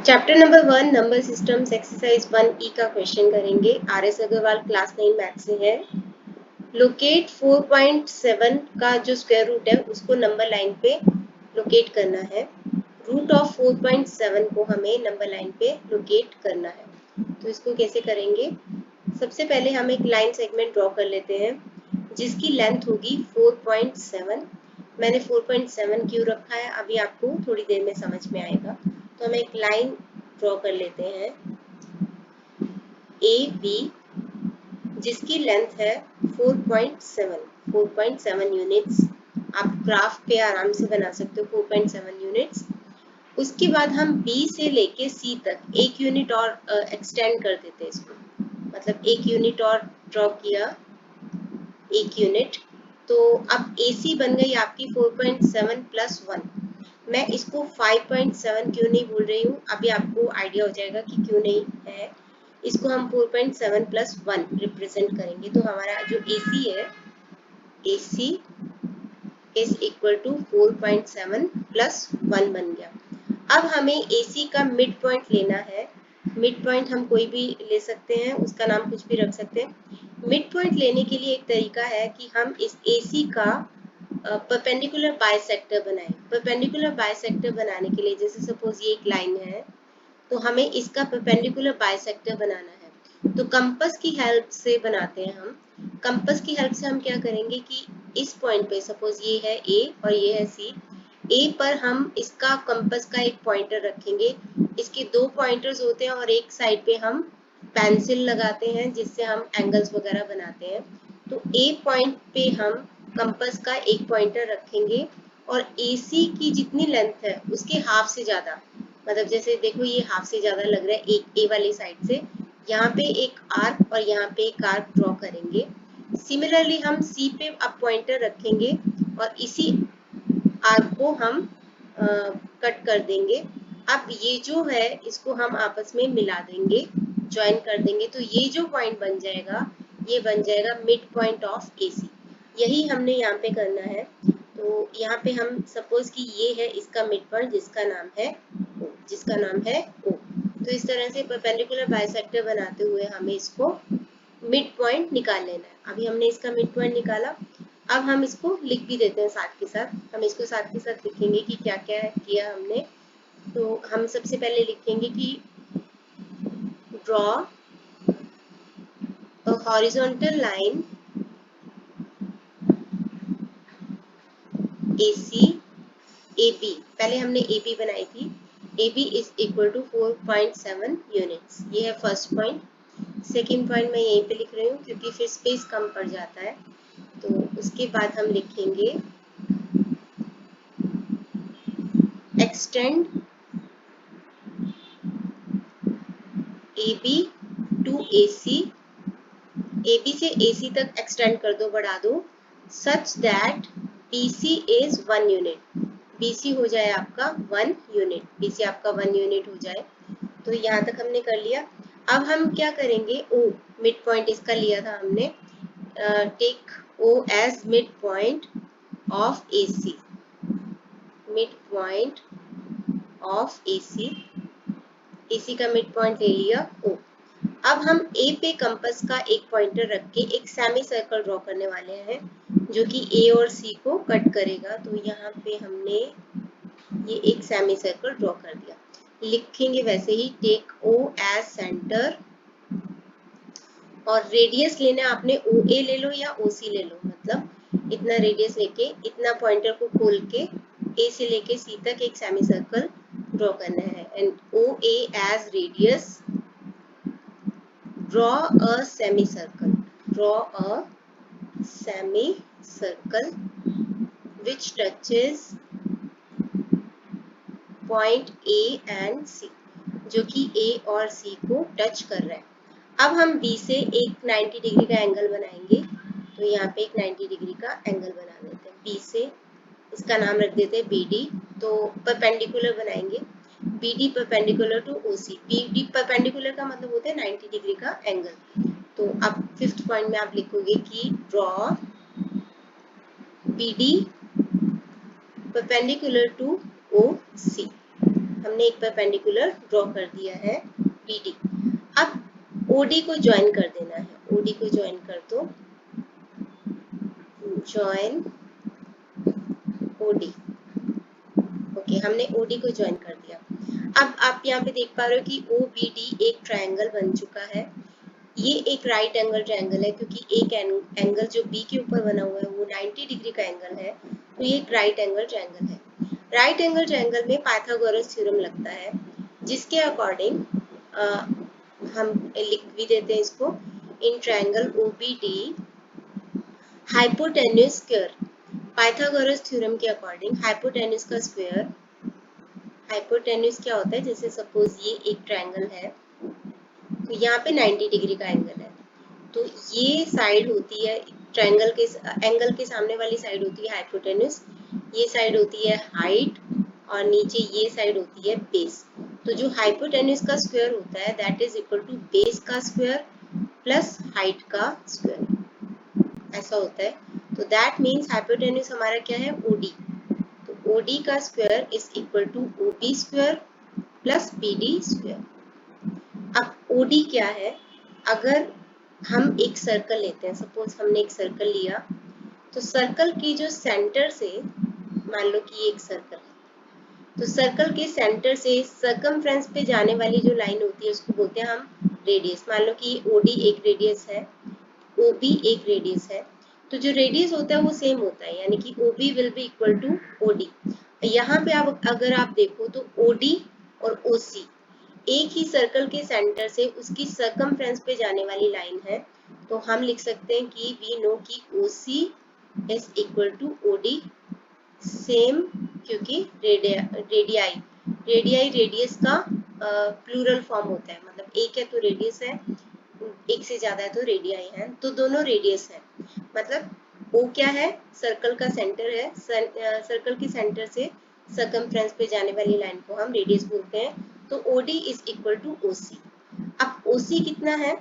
Chapter number 1 number systems exercise 1E का question करेंगे। RS Agarwal class 9 math से है। लोकेट 4.7 का जो स्क्वायर रूट है उसको नंबर लाइन पे लोकेट करना है। रूट ऑफ 4.7 को हमें नंबर लाइन पे लोकेट करना है। तो इसको कैसे करेंगे? सबसे पहले हम एक लाइन सेगमेंट ड्रॉ कर लेते हैं जिसकी लेंथ होगी 4.7। मैंने 4.7 क्यों रखा है अभी आपको थोड़ी देर में समझ में आएगा। तो हम एक लाइन ड्रॉ कर लेते हैं ए बी जिसकी लेंथ है 4.7 यूनिट्स। आप ग्राफ पे आराम से बना सकते हो 4.7 यूनिट्स। उसके बाद हम बी से लेके सी तक एक यूनिट और एक्सटेंड कर देते हैं इसको, मतलब एक यूनिट और ड्रॉ किया, एक यूनिट। तो अब AC बन गई आपकी 4.7 प्लस 1। मैं इसको 5.7 क्यों नहीं बोल रही हूँ अभी आपको आइडिया हो जाएगा कि क्यों नहीं है। इसको हम 4.7 प्लस 1 रिप्रेजेंट करेंगे। तो हमारा जो AC है, AC is equal to 4.7 plus 1 बन गया। अब हमें AC का मिड पॉइंट लेना है। मिड पॉइंट हम कोई भी ले सकते हैं, उसका नाम कुछ भी रख सकते हैं। मिड पॉइंट लेने के लिए एक तरीका है कि हम इस AC का परपेंडिकुलर बाइसेक्टर बनाएं। परपेंडिकुलर बाइसेक्टर बनाने के लिए जैसे सपोज ये एक लाइन है तो हमें इसका परपेंडिकुलर बाइसेक्टर बनाना है। तो कंपास की हेल्प से बनाते हैं हम। कंपास की हेल्प से हम क्या करेंगे कि इस पॉइंट पे सपोज ये है A और ये है C। A पर हम इसका कंपास का एक पॉइंटर रखेंगे। इसके दो पॉइंटर्स होते हैं और एक साइड पे हम पेंसिल लगाते हैं जिससे हम एंगल्स वगैरह बनाते हैं। तो A पॉइंट पे हम कंपास का एक पॉइंटर रखेंगे और AC की जितनी लेंथ है उसके हाफ से ज्यादा, मतलब जैसे देखो ये हाफ से ज्यादा लग रहा है एक A वाली साइड से, यहाँ पे एक आर्क और यहाँ पे एक आर्क ड्रॉ करेंगे। सिमिलरली हम C पे अब पॉइंटर रखेंगे और इसी आर्क को हम कट कर देंगे। अब ये जो है इसको हम आपस में मिला देंगे, ज्वाइन कर देंगे। तो ये जो पॉइंट बन जाएगा ये बन जाएगा मिड पॉइंट ऑफ AC। यही हमने यहाँ पे करना है। तो यहाँ पे हम सपोज कि ये है इसका मिड पॉइंट जिसका नाम है O। तो इस तरह से परपेंडिकुलर बाइसेक्टर बनाते हुए हमें इसको मिड पॉइंट निकाल लेना है। अभी हमने इसका मिड पॉइंट निकाला। अब हम इसको लिख भी देते हैं साथ के साथ। हम इसको साथ के साथ लिखेंगे कि क्या क्या किया हमने। तो हम सबसे पहले लिखेंगे कि draw a horizontal line AC AB। पहले हमने AB बनाई थी। AB is equal to 4.7 units. ये है फर्स्ट पॉइंट। सेकेंड पॉइंट मैं यहीं पे लिख रही हूँ क्योंकि फिर स्पेस कम पड़ जाता है। तो उसके बाद हम लिखेंगे extend AB to AC। AB से AC तक एक्सटेंड कर दो, बढ़ा दो, such that BC is 1 unit. BC हो जाए आपका 1 यूनिट। BC आपका 1 यूनिट हो जाए। तो यहाँ तक हमने कर लिया। अब हम क्या करेंगे, O मिड पॉइंट इसका लिया था हमने। Take O as mid point of AC। Mid point of AC। AC का मिड पॉइंट ले लिया O। अब हम A पे कंपास का एक पॉइंटर रख के एक सेमी सर्कल ड्रॉ करने वाले हैं जो कि A और C को कट करेगा। तो यहाँ पे हमने ये एक सेमी सर्कल ड्रॉ कर दिया। लिखेंगे वैसे ही टेक O एज सेंटर और रेडियस लेना आपने OA ले लो या OC ले लो, मतलब इतना रेडियस लेके इतना पॉइंटर को खोल के A से लेके C तक एक सेमी सर्कल ड्रॉ करना है। And OA as radius, draw a semicircle, draw a semicircle which touches point A and C, जो कि A और C को टच कर रहा है। अब हम B से एक 90 डिग्री का एंगल बनाएंगे। तो यहाँ पे एक 90 डिग्री का एंगल बना देते हैं। B से इसका नाम रख देते हैं BD। तो परपेंडिकुलर बनाएंगे, BD perpendicular to OC। BD perpendicular का मतलब होता है 90 डिग्री का एंगल। तो अब फिफ्थ पॉइंट में आप लिखोगे कि draw BD perpendicular to OC। हमने एक परपेंडिकुलर ड्रॉ कर दिया है BD। अब OD को ज्वाइन कर देना है, OD को ज्वाइन कर दो, ज्वाइन OD। ओके, हमने OD को ज्वाइन कर दिया। अब आप यहाँ पे देख पा रहे हो कि OBD एक ट्रायंगल बन चुका है। ये एक राइट एंगल ट्रायंगल है क्योंकि एक एंगल जो B के ऊपर बना हुआ है वो 90 डिग्री का एंगल है, तो ये एक राइट एंगल ट्रायंगल है। राइट एंगल ट्रायंगल में पाइथागोरस थ्योरम लगता है, जिसके अकॉर्डिंग हम लिख भी देते हैं इसको, in triangle OBD hypotenuse square. Pythagoras theorem के अकॉर्डिंग हाइपोटेन्यूज का स्क्वायर, हाइपोटेन्यूज क्या होता है, जैसे सपोज ये एक ट्रायंगल है, तो यहाँ पे 90 डिग्री का एंगल है, तो ये साइड होती है ट्रायंगल के एंगल के सामने वाली साइड होती है हाइपोटेन्यूज, ये साइड होती है हाइट, और नीचे ये साइड होती है बेस। तो जो हाइपोटेन्यूज का स्क्वायर होता है that is equal to base का स्क्वायर प्लस हाइट का स्क्वायर, ऐसा होता है। तो दैट मीन्स हाइपोटेन्यूज हमारा क्या है, OD। तो OD का square is equal to OB square plus BD square. अब OD क्या है, अगर हम एक सर्कल लेते हैं, सपोज हमने एक सर्कल लिया, तो सर्कल की जो सेंटर से, मान लो कि ये एक सर्कल है, तो सर्कल के सेंटर से सर्कमफ्रेंस पे जाने वाली जो लाइन होती है उसको बोलते हैं हम रेडियस। मान लो कि OD एक रेडियस है, OB एक रेडियस है, तो जो रेडियस होता है वो सेम होता है, यानी कि OB will be equal to OD। यहाँ पे आप अगर आप देखो तो OD और OC एक ही सर्कल के सेंटर से उसकी सर्कमफ्रेंस पे जाने वाली लाइन है, तो हम लिख सकते हैं कि वी नो कि OC is equal to OD, same, क्योंकि रेडियाई रेडियस का प्लूरल फॉर्म होता है, मतलब एक है तो रेडियस है, एक से ज्यादा है तो रेडियाई है, तो दोनों रेडियस है। मतलब O क्या है, सर्कल का सेंटर है, सर्कल के सेंटर से सर्कमफ्रेंस पे जाने वाली लाइन को हम रेडियस बोलते हैं, तो OD is equal to OC। अब OC कितना है,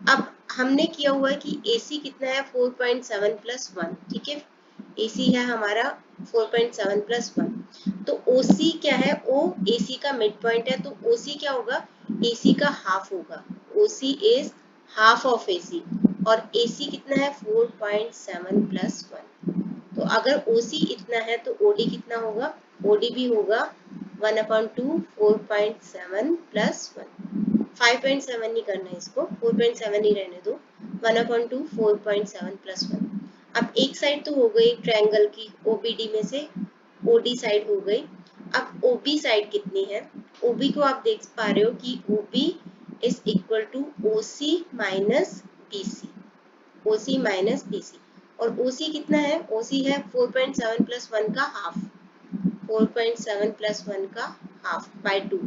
अब हमने किया हुआ है कि AC कितना है 4.7 प्लस 1, ठीक है, AC है हमारा 4.7 प्लस 1, तो OC क्या है, O AC का मिड पॉइंट है, तो OC क्या होगा, AC का हाफ होगा, OC is half of AC, और AC कितना है 4.7 प्लस 1, तो अगर OC इतना है तो OD कितना होगा, OD भी होगा 1/2 4.7 प्लस 1, 5.7 नहीं करना है इसको, 4.7 ही रहने दो, 1/2 4.7 प्लस 1। अब एक साइड तो हो गई ट्रायंगल की, OBD में से OD साइड हो गई। अब OB साइड कितनी है, OB को आप देख पा रहे हो कि OB is equal to OC minus BC, OC minus BC, और OC कितना है, OC है 4.7 प्लस 1 का हाफ, 4.7 प्लस 1 का हाफ बाय 2,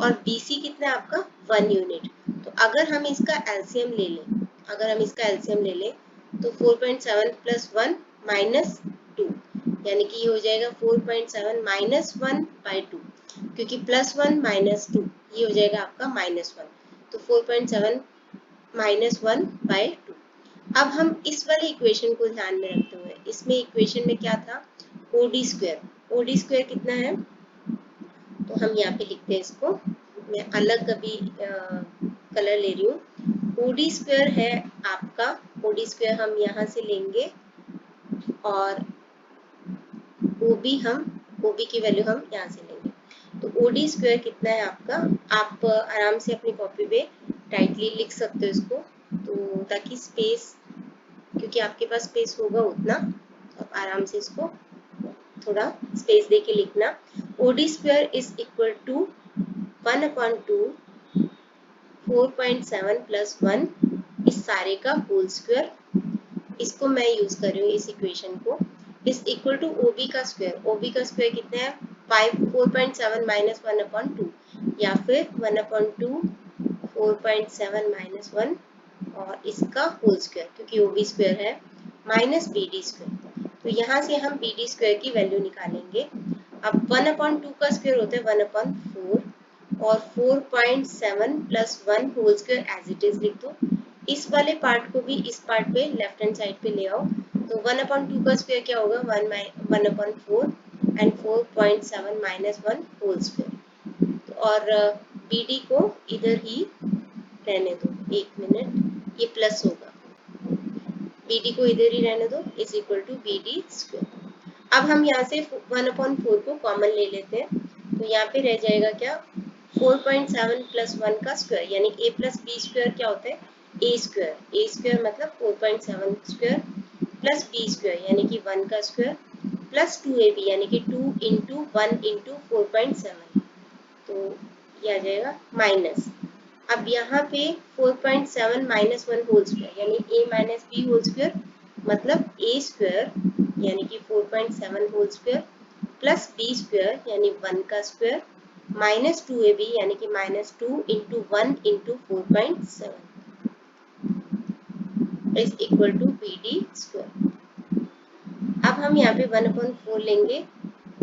और BC कितना है आपका 1 यूनिट। तो अगर हम इसका एलसीएम ले लें, अगर हम इसका एलसीएम ले लें तो 4.7 प्लस 1 माइनस 2, यानी कि ये हो जाएगा 4.7 माइनस 1 बाय 2, क्योंकि प्लस 1 माइनस 2 ये हो जाएगा आपका माइनस 1, तो 4.7 माइनस 1 बाय 2। अब हम इस वाले इक्वेशन को ध्यान में रखते हुए, इसमें इक्वेशन में क्या था, OD स्क्वायर, OD स्क्वायर कितना है, तो हम यहाँ पे लिखते हैं इसको, मैं अलग अभी कलर ले रही हूँ। OD स्क्वायर है आपका, OD स्क्वायर हम यहाँ से लेंगे, और OB की वैल्यू हम यहाँ से लेंगे, तो OD स्क्वायर कितना है आपका, आप आराम से अपनी कॉपी पे टाइटली लिख सकते हो इसको, तो ताकि स्पेस, क्योंकि आपके पास स्पेस होगा उतना, तो आप आराम से इसको थोड़ा स्पेस दे के लिखना। OD square is equal to 1/2 4.7 plus 1 इस सारे का होल स्क्वायर, इसको मैं यूज कर रही हूँ इस इक्वेशन को, इज इक्वल टू OB का स्क्वायर, OB का स्क्वायर कितना है 4.7 माइनस 1/2, या फिर 1/2 4.7 माइनस 1 और इसका होल स्क्वायर, क्योंकि OB स्क्वायर है, माइनस BD स्क्वायर। तो यहाँ से हम BD स्क्वायर की वैल्यू निकालेंगे। अब 1/2 का स्क्वायर होता है 1/4, और 4.7 plus 1 whole square as it is लिख दो। इस वाले पार्ट को भी इस पार्ट पे लेफ्ट हैंड साइड पे ले आओ, तो 1/2 का स्क्वायर क्या होगा 1/4 एंड 4.7 माइनस 1 होल स्क्वायर, और BD को इधर ही रहने दो, 1 मिनट, ये प्लस होगा, BD को इधर ही रहने दो, is equal to BD square. अब हम यहाँ से 1/4 को कॉमन ले लेते हैं, तो यहाँ पे रह जाएगा क्या, 4.7 प्लस 1 का स्क्वायर, यानी a प्लस बी स्क्वायर क्या होता है, a स्क्वायर मतलब 4.7 स्क्वायर प्लस b स्क्वायर यानी कि 1 का स्क्वायर प्लस 2ab यानी कि 2 इंटू 1 इंटू 4.7, तो ये आ जाएगा माइनस। अब यहाँ पे 4.7 माइनस 1 होल स्क्वायर यानी a minus b whole square मतलब a स्क्वायर यानी कि 4.7 whole square plus b square यानी 1 का स्क्वायर माइनस 2ab यानी कि minus 2 into 1 into 4.7 is equal to BD square. अब हम यहाँ पे 1/4 लेंगे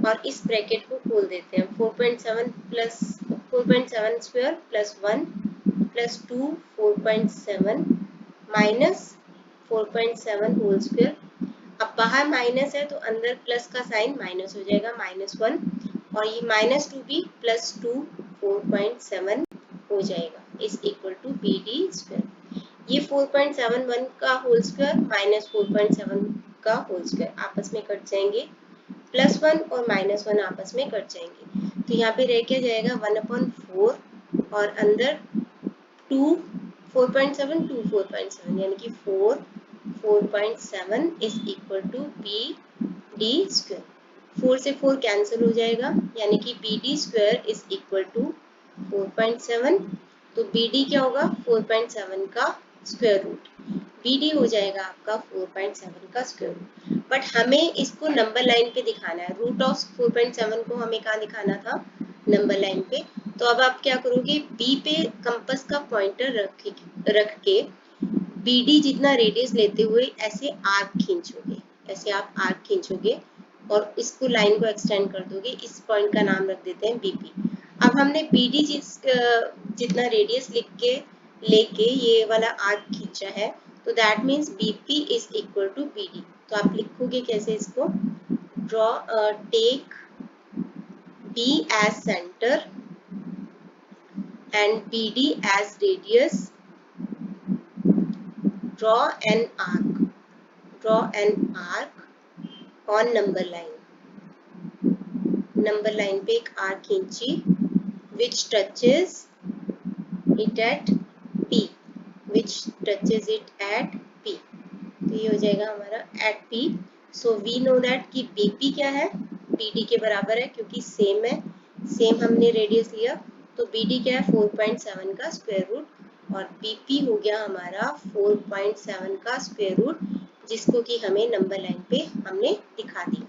और इस ब्रैकेट को खोल देते हैं। 4.7 square plus 1 plus 2 4.7 minus 4.7 whole square. अब बाहर माइनस है तो अंदर प्लस का साइन माइनस हो जाएगा, -1, और ये -2 भी प्लस 2 4.7 हो जाएगा, is equal to BD square. ये 4.71 का होल स्क्वायर माइनस 4.7 का होल स्क्वायर आपस में कट जाएंगे, +1 और -1 आपस में कट जाएंगे, तो यहाँ पे रह क्या जाएगा 1/4 और अंदर 2 4.7 2 4.7 यानी कि 4.7 is equal to BD square. 4 से 4 कैंसिल हो जाएगा यानी कि BD square is equal to 4.7, तो BD क्या होगा 4.7 का स्क्वायर रूट, BD हो जाएगा आपका 4.7 का स्क्वायर रूट। बट हमें इसको नंबर लाइन पे दिखाना है, रूट ऑफ 4.7 को हमें कहाँ दिखाना था, नंबर लाइन पे। तो अब आप क्या करोगे, B पे कंपास का पॉइंटर रख के BD जितना रेडियस लेते हुए ऐसे आर्क खींचोगे, ऐसे आप आर्क खींचोगे और इसको लाइन को एक्सटेंड कर दोगे, इस पॉइंट का नाम रख देते हैं BP। अब हमने BD जितना रेडियस लेके ये वाला आर्क खींचा है, तो that means BP is equal to BD। तो आप लिखोगे कैसे इसको, draw take B as center and BD as radius, draw an arc on number line, number line पे एक आर्क खींची which touches it at P, तो ये हो जाएगा हमारा at P। So we know that कि BP क्या है, BD के बराबर है क्योंकि सेम है, सेम हमने रेडियस लिया, तो BD क्या है 4.7 का स्क्वायर रूट और BP हो गया हमारा 4.7 का स्क्वायर रूट, जिसको कि हमें नंबर लाइन पे हमने दिखा दिया।